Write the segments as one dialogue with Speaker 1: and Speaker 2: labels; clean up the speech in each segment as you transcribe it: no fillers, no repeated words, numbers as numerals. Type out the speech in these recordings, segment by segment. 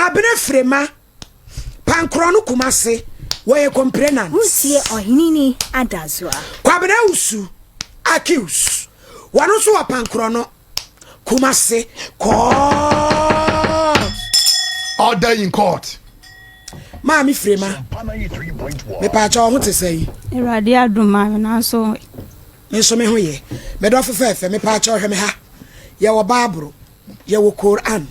Speaker 1: Abena Fremah pankrono kumase we complainant
Speaker 2: Usie ohinini adazwa
Speaker 1: Kwabena usu accuse wano so pankrono kumase court
Speaker 3: order in court
Speaker 1: Mami Fremah me pa cha ho te sei
Speaker 4: Erade aduma na so
Speaker 1: me so me ho ye me do fefe me pa cha hwe me ha ye wo Bible ye wo Quran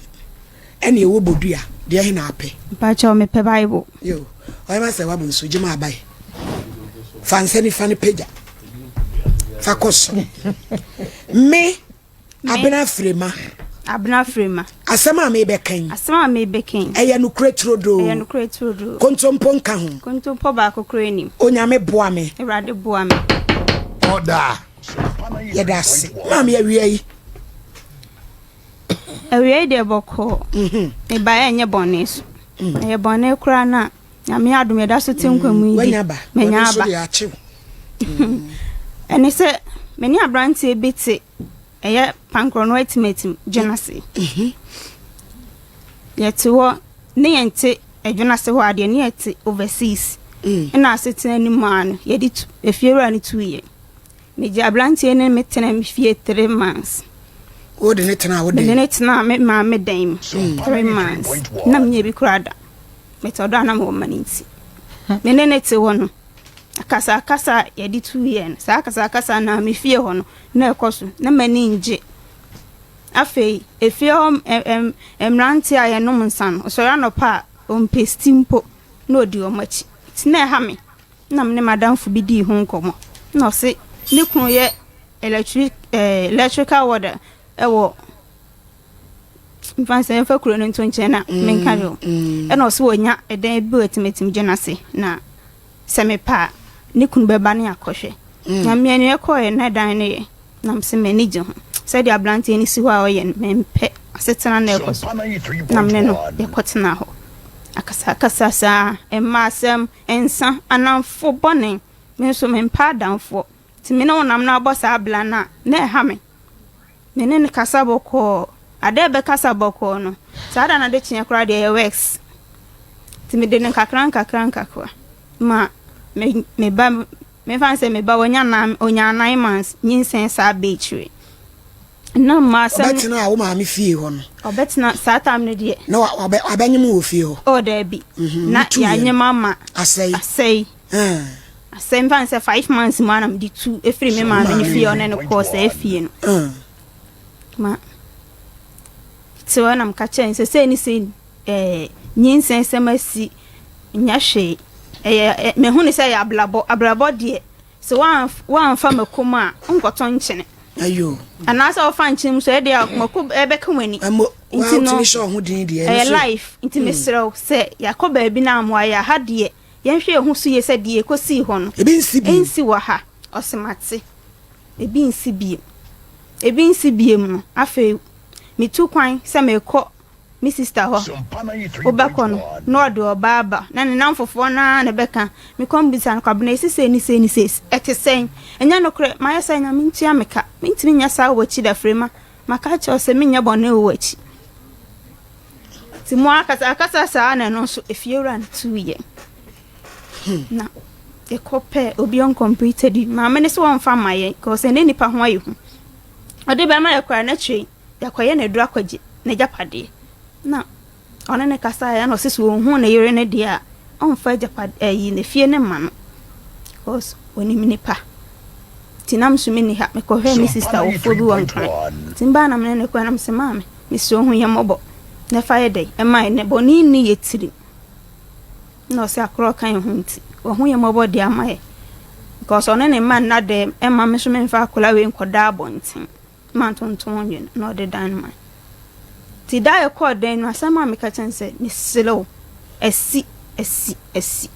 Speaker 1: ene ye wo bodua de he na ape
Speaker 4: pa cha me pe Bible
Speaker 1: yo oy ma se wa bu so jima abai fansani fani peja fakos me Abena Fremah asema me bekan eye no kretrodo kontompo nka ho
Speaker 4: kontompo ba kokoro ni
Speaker 1: onyame boa me
Speaker 4: Erade boa me
Speaker 3: order
Speaker 1: yedase mam ya wiei
Speaker 4: awie de boko e ba enye bone so e bone kura na nyame adom yeda so tenkwamu yi
Speaker 1: menya ba
Speaker 4: ene se meni abrantie beti eye pankrono ultimate genasi yete wo ne yente adwenase ho ade ne yete overseas na asetena ni man yedi efiewura ni 2 years meji abrantie ne metena me fie 3 months
Speaker 1: o de netena
Speaker 4: me ma me dem 3 months na me bi kurada metodo na mo maninti me ne nete wo no akasa yedi 2 years sa akasa na me fie ho no na ekoso na mani nje afei efie ho emranti aye no nsan osora no pa ompestimpo na odi o machi tina ha me na me madamfo bi di ho nkomo na se ne kunu ye electrical water ewo mfanse fa kuro no ntonche na menka yo e na so wonya eden bi wetimetim genase na semepa ne kunu beba ne akohwe na me anu ekoye na dan ne na mse manage ho se dia blantie ni si ho a oye mempe asetena na ekoso na me no yakotena ho akasa sa emasem ensa anamfo bone me so mempa danfo ti me no nam na bossa abla na ha me ne kasa boko ade be kasa boko no sada na de chinya kra de works ti me de ne kakran ma me ba me fanse me ba onya 9 months nyinsen sa betre na ma se
Speaker 1: obetina wo ma me fie ho no
Speaker 4: obetina sa tam ne de
Speaker 1: na abanyem wo fie ho
Speaker 4: o da bi na ya nyema ma asei asem fanse 5 months manam di 2 efri me ma me fie on ne course efie no ma so na mka chen se ni nyinsen semasi nyahwe me hu ni se ya ablabo de so wan fa makoma nkoto nchene
Speaker 1: ayo
Speaker 4: anasa ofa nchim so e de makoma ebe kamani
Speaker 1: inti no so ho din de
Speaker 4: life inti mesrew se yakoba bi na amwa ya ha de yenhwe hu so ye se de kosi ho no
Speaker 1: ebi nsi
Speaker 4: wa ha osemate ebi nsi biem no afi mi tu kwan se me ko mi sister ho obako no ode obaba na ne namfofo na ne beka mi kombisa no kwabena sise ni etesen enya no kre ma yesa nya mintia meka mintimi nya sa wachi da Fremah maka che o se minya bone wachi ti mo akasa sa na no so efiewura 2 years na e kope obi on completed ma me ne so won fa maye ko se ne nipa ho ayi hu ode be ma yakwa na twe yakoye na dura kwaje na japade na ona ne kasa ya no sisu hu na yere ne dia on fa japade yi ne fie ne ma no cause oni minipa tinam sumi ni ha me ko he mi sister wo fo bi won kan timba na me ne ko na me se ma me mi so hu ye mobo ne fa ye dai e mai ne boni ni yetiri no se akro kan hu nti wo hu ye mobo dia mai because ona ne man na de e ma me so me fa akola we nkoda abontin man tonton yen no de dan man ti da e ko den no asama me ka chense ni slow esi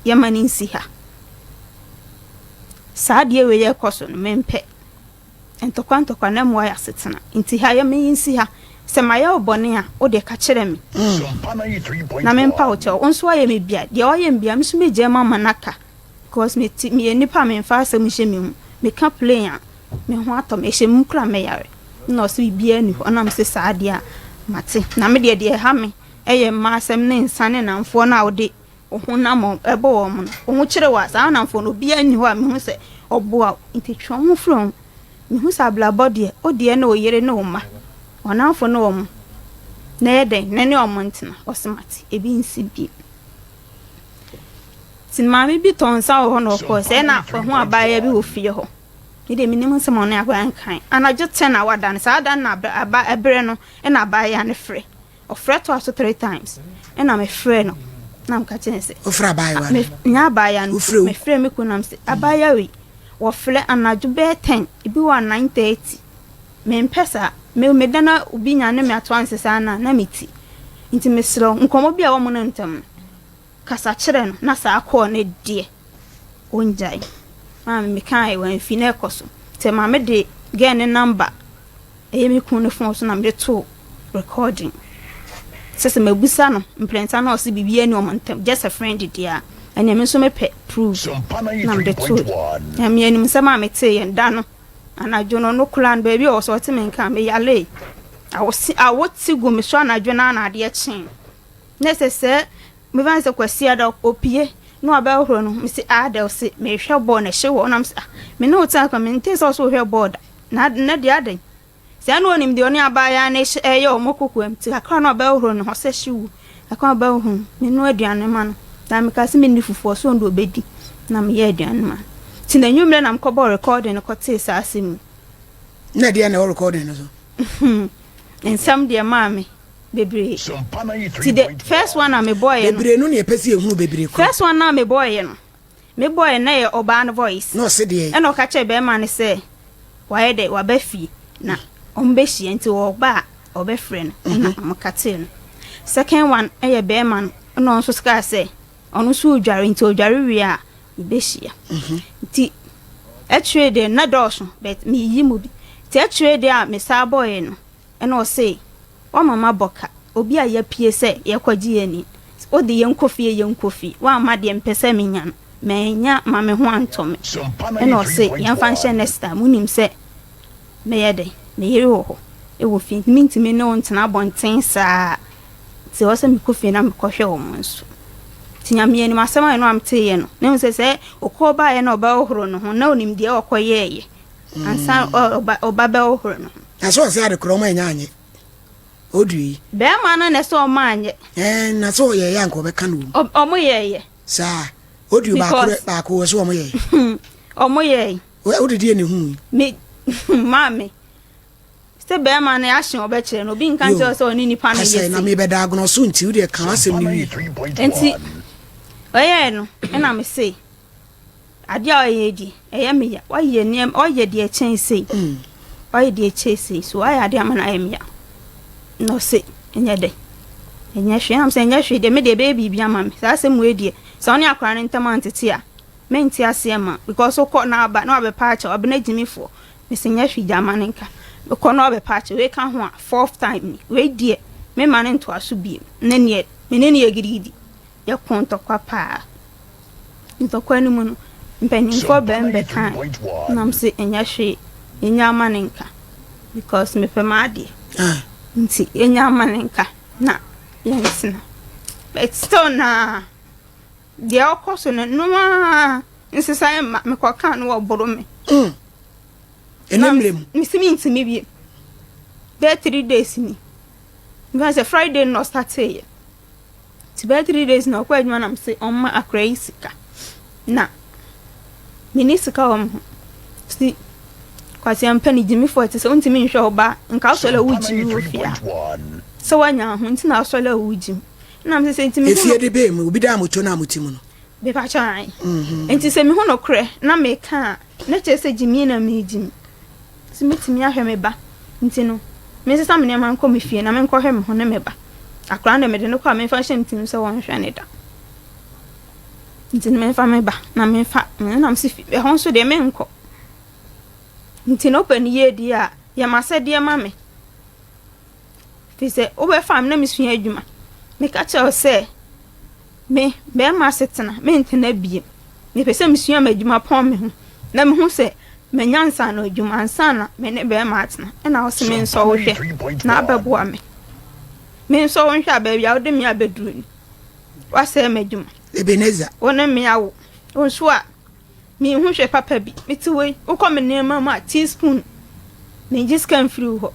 Speaker 4: ye mani nsi ha saadie we ye koso no mempe entokwa na mo ya setena nti ha ye me nsi ha se ma ye obone a o de ka kire me na mempa o che onso aye me bia de o ye mbia me so me je mama naka because me nipa me fa asem hye me hu me ka play a me ho atom e hye mu kra me yare no so bia ni ho na me se saadie a mate na me de ha me eye masem ne nsane namfo na ode ohunam ebo wo mo ohu kire wa sa namfo no bia ni ho a me hu se oboa nti twon from me hu sa bla body ode na oyere na oma onamfo no wo mo na yede na ne omontina osimati ebi nsi bi tin mami bi ton sa ho no ko se na ho abaya bi wo fie ho ide minim nsem on ya gwan kan anajo 10 na wada sa dan na aba ebre no na abaya ne frɛ ofrɛ to aso 3 times na me frɛ no na am ka chense
Speaker 1: ofra abaya wa
Speaker 4: nya abaya no me frɛ me kunam se abaya we wo frɛ anajo be 10 ibi wa 9:30 me mpesa me dana obi nya ne me ato ansesa na meti nti me sro nkomo bia wo mo no ntam kasa kyerɛ no na sa akɔ ne de onjai me kai wan fi na ekoso te ma me de get ne number me kun ne phone so na me to recording sese mabusa no mplenta na osi bibia ni omontem just a friend dia anya me so me pe prove na me to me anim se ma me te ye nda no anajo no kula baby o so te me kan me yale awoti go me so anajo na na de chen necessary me van se kwasi ada opie no abahoro no me si ada o se me hwe bo na hye wo nam me no ta ka me nte so hwe board na de adan se anu onim de oni abaya na hye o mokoko amti akra no abahoro no ho se hye akwa abahoro me no aduane ma no na me ka se me ni fufuo so ndo obedi na me ye aduane ma ti na nwumre na mkobo recording no kote sa asem
Speaker 1: na de na recording no so
Speaker 4: ensam de maame bebre ti the first one na me boy no
Speaker 1: bebre no ne pese ehunu bebre ko
Speaker 4: first one na me boy no me boy na ye oba no voice
Speaker 1: no se de
Speaker 4: e no ka che be ma ne se waye de wa ba fi na ombe hie nti wo ba obe frɛ no na amkate no second one e ye be ma no nso ska se onu so odware nti odware wi a be hia nti actually de na dosho but me yi mu bi ti actually de a me sa boy no e no se wa mama boka obi a ya pie se ye kwaji ani o de yenkofie wa ma de mpese menya no menya ma me ho antome e no se yan fa nhye next time unim se me ye de me yiri ho e wo fi mintimi ne ontena bonten saa ti o se me kofie na me kohwe wo monso tinya me ani masema no am te ye no ne se okọ ba ye na oba ohoro no ho na onim de okoye ye ansa oba ba ohoro no
Speaker 1: aso se ade kroma nya anye odui
Speaker 4: be ma na ne so ma anye
Speaker 1: na so ye ya nko be kanu
Speaker 4: omo ye
Speaker 1: sa odui ba ko so omo ye
Speaker 4: omo ye
Speaker 1: odidi ene hu
Speaker 4: me mame se be ma na ya hye obe kire no bi nkan te so oni nipa na ye
Speaker 1: na me be da agno so nti odi kan asem ni wi
Speaker 4: enti oye no na me say ade a oye di eye me ya oye ni oye di e chen sei oye di e chen sei so oye ade ama na eye me ya no se enya de enya hwe am se enya hwe de me de baby bia ma me sa se mu edie so oni akra ne ntama ntete a me nti ase ma because so ko na aba na obe patch Abena jimifo me se enya hwe jama ne nka ko na obe patch we ka ho a fourth time ni we die me ma ne nto aso bi ne ne me ne ne agiridi ya konto kwa pa nto kwa ni mu no mpani fo be kan na am se enya hwe enya ma ne nka because me pe ma ade nti enya manenka na yensina but still na dia okoso no ma nsesa me kwaka no oboro me
Speaker 1: enemlem
Speaker 4: misimi ntimi bi be 3 days ni because Friday no start here ti be 3 days no kwa adwuma na mse omma akra isika na minisika si kwasi ampani jimi forte so ntimi nhwe oba nka sola wujimi ofia so wanya ho ntina sola wujimi na mse se ntimi
Speaker 1: efie de be mu obi da moto na motimu no
Speaker 4: be pa chan enti se mi ho no kre na me ka na che se jimi na me jimi se mitimi ahwe me ba nti no me se samne man ko me fie na me nkɔ hwe me ho na me ba akra na me de no kwa me fa hye ntimi se won hwe ne da nti me fa me ba na me fa na mse fie ho so de me nkɔ nti no pen ye di a ya masede ma me fi se o be fam na misua adwuma me ka che se me be ma setena me ntena bie me pese misua ma adwuma pon me ho na me ho se me nyansa na adwuma ansa na me ne be ma atena na o se me nso wo hwe na abeboa me me so won hwa ba bia wo de me abeduru ni wa se madwuma
Speaker 1: Ebeneza
Speaker 4: wona me awo won so a me hu hwe papa bi meti we wo kom ne mama teaspoon me just can free ho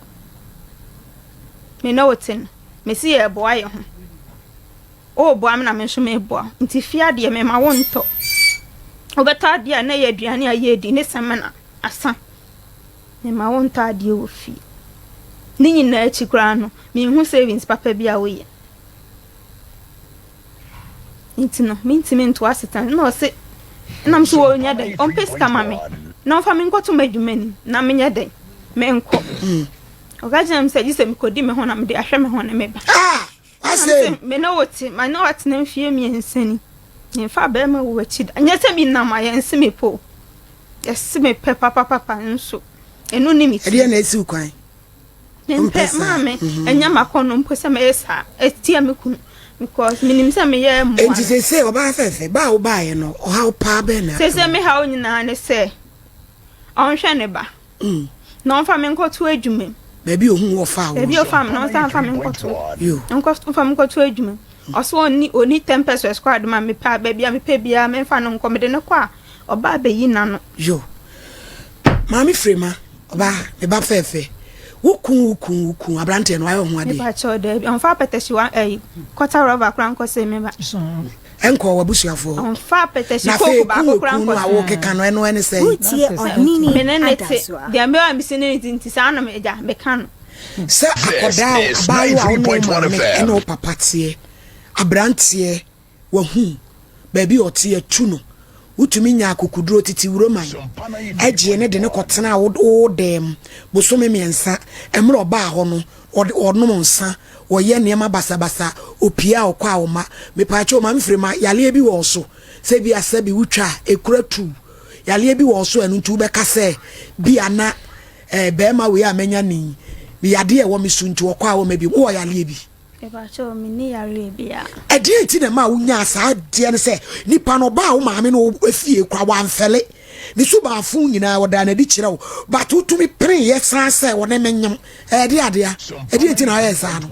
Speaker 4: me na woten me si e boa ye ho o boa me na me so me boa nti fia de me ma wonto obeta de na ye aduane aye di ne semena asa me ma wonto ade wo fi ni nyina achi kra no me hu savings papa bi a wo ye nti no me ntimi nto asetan na o se na mso wo nya den on peska mame na fa me nkoto madwumani na me nya den me nko ogaje am se gise me kodi me ho na me de ahwe me ho na me ba
Speaker 1: ase
Speaker 4: me na woti ma na wat na mfie mi ensani ne fa ba ma wo achi anya se bi na ma yense me po yes me pe papa nso enu ni mi
Speaker 1: ede na esi kwan
Speaker 4: nempe mame enya makono mpo se me esa etia me kunu because minim se me ye mo
Speaker 1: enti se oba fefe ba wo ba ye no o ha pa be na
Speaker 4: se me ha onyina ne se on hwe ne ba no fa me nkoto adwuma
Speaker 1: baby ohun wo fa wo
Speaker 4: baby o fa me no fa me nkoto
Speaker 1: yo
Speaker 4: nkoto fa me nkoto adwuma oso oni 10 pesos squad ma me pa baby a me pa bia me fa no nkomede ne kwa oba be yi na no
Speaker 1: yo mami Fremah oba me ba fefe wukun abrante no ayo ho ade
Speaker 4: ba cho de on fa peteshi wa quarter rover kran ko se me ba
Speaker 1: enko wabusuafo
Speaker 4: on fa peteshi ko ba ko kran ko
Speaker 1: awo keka no eno ene sei
Speaker 2: Utie ohini
Speaker 4: menenete de me wa misini tinti sa na me ja be kan
Speaker 1: sa akoda abayo a ono ma eno papatie abrante wahu baby otie tuno utumi nya akukuduro titi wuroman agye ne de ne kotena wo dem bosome miensa emre oba ho no onom nsa oye niema basabasa opia okwa awoma mepaache o ma Fremah yale bi wo so se bi asabi wutwa ekuratu yale bi wo so enu ntu be kase bi ana bema we amenya ni mi yade e wo misuntu okwa awoma bi wo yale bi
Speaker 4: ba cho mi ni yare bia
Speaker 1: edi enti na ma wunya asa de ne se nipa no ba wo maame no afie kwa wanfele ni suba afu nyina woda na di kire wo batutumi pren ye san se wo ne menyam edi adea edi enti na ye sa no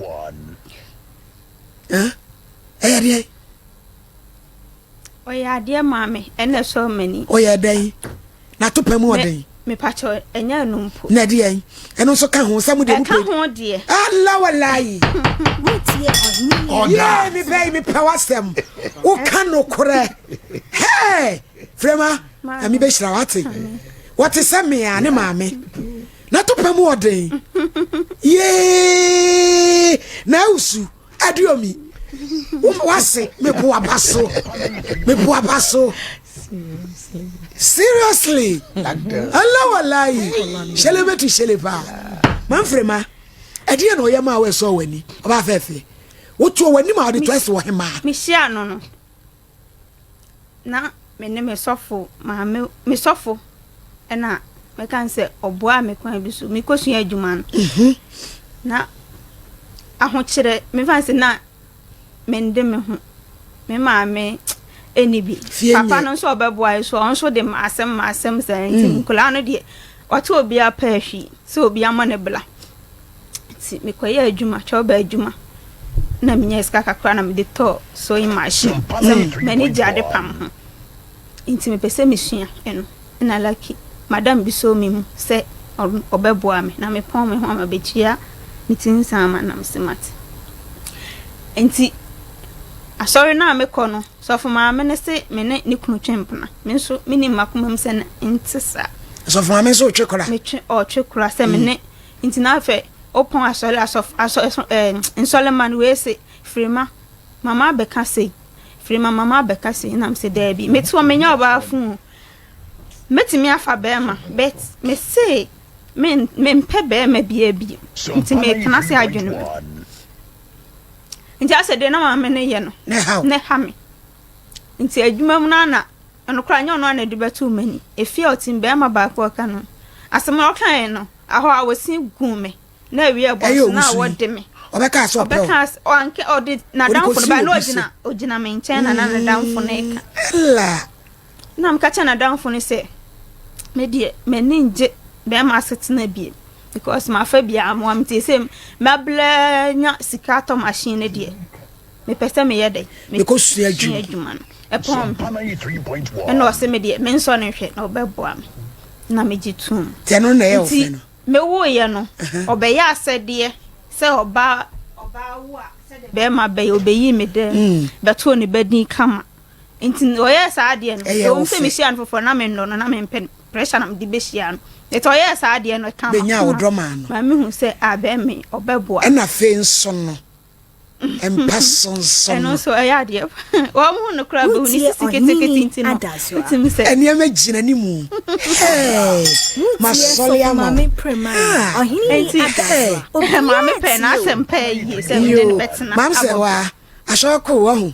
Speaker 1: edi
Speaker 4: oya de maame ene so mani
Speaker 1: oya dai na to pam odin
Speaker 4: me pacho enya numpo
Speaker 1: na de en eno so ka ho samu de
Speaker 4: ka ho de
Speaker 1: Allah wallahi
Speaker 2: Utie ohini
Speaker 1: yeah me pay me pawasem wo kan no kore hey Fremah ami be shira wate what is me ya ne maame na to pam odin yeah na usu adiomi wase me po abaso seriously Allah wallahi shelebe tu shelepa man Fremah edi na oyama we so wani oba fefe wotu wani ma de twice wo hema
Speaker 4: mi hia no na me ne me sofo ma me sofo na me kan se oboa me kwan bi so me kosua adwuma no na ahokire me fanse na me ndem me ho me ma me eni bi papa no so obeboa so on so de masem say kula no de oto obi apa ahwi so obi amane bla ti me koye adwuma choba adwuma na me nyeska kakra na me de to so in machine manager de pam ho inti me pese me sua eno na lucky madam bi so me mu se obeboa me na me pon me ho ma bechia mitin sama na msemati enti asori na me kono so for ma me ne se me ne ni kunu twempna me nso me ni makoma m se na ntisa
Speaker 1: so for ma me so twekora
Speaker 4: me twekora se me ne enti na fe opon asori insoleman we se Fremah mama beka se Fremah mama beka se na me se debi me to me nya oba fu metimi afa bema bet me se me mpe bema bia bi enti me kana se adwene me nti ase de na ma me ne ye no ne ha me nti adwuma mu na enokra nya ono na de betu mani efia otim be ma ba ko ka no asem okran no aho awosin gu me na wi boss na wode me
Speaker 1: obeka so pro
Speaker 4: obeka o anke odi na down for ba no ogina me nchen na down for na eka
Speaker 1: la
Speaker 4: na mka cha na down for ne se me die me ninje be ma asetina bie because my phobia am one to say mabla nya sikato machine de me pese me yede
Speaker 1: because you adwuma
Speaker 4: epon and no se me de me nso ne hwe na obeboa me na me gitum
Speaker 1: te no na e ofe no
Speaker 4: me wo ye no obeya asede se oba wo a se de be ma be obeyi me de beto ne badin kama nti oye sa de no o se me hia no fofo na me no na me pen pressure na me de be hia no it oye sa de no kama
Speaker 1: be nya odroma no
Speaker 4: ma me hu se abeme obeboa
Speaker 1: e na fe nso no empasson
Speaker 4: and also I had you. One no crab who needs to get it in say,
Speaker 1: and you make Ginny Moon. Hey, my solia, mammy, Fremah.
Speaker 2: Oh, he
Speaker 4: mammy pen, I send pay you.
Speaker 1: Mam said, why? I shall call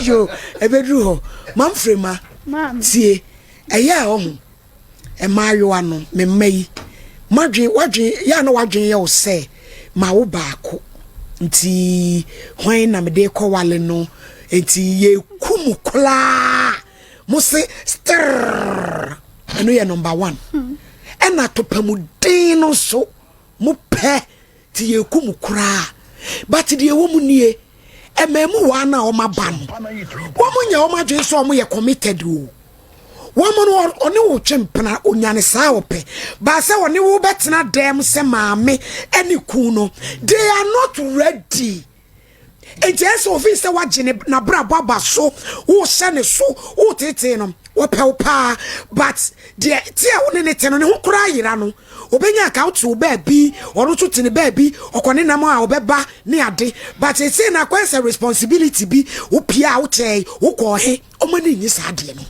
Speaker 1: you a bedroom. Mam Fremah,
Speaker 4: Mam,
Speaker 1: see a year on a marijuana, me may. Margie, what you know what you say. Ma wo baako nti hwan na me de ko wale no enti ye kumu kla mo se stir eno ye number 1 ena topamuden no so mo pe ti ye kumu kra but de wo mu nie ememu wa na o maba no wo mu nya o madwe so o mo ye committed o woman oni wo twempena onyane saa ope ba se woni wo betena dem se maame eni ku no they are not ready ejes office se wagene na bra baba so wo se ne so wo tete no wo pe pa but de tie wo ne te no ne ho kura yira no obenya ka wo ba bi oro to tene ba bi okone nam a obeba ne ade but e say na kwese responsibility bi wo pia wo tey wo ko he o mani nyi sa de no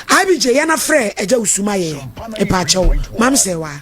Speaker 1: IBJ yana frɛ agya usuma ye epa chew mam se wa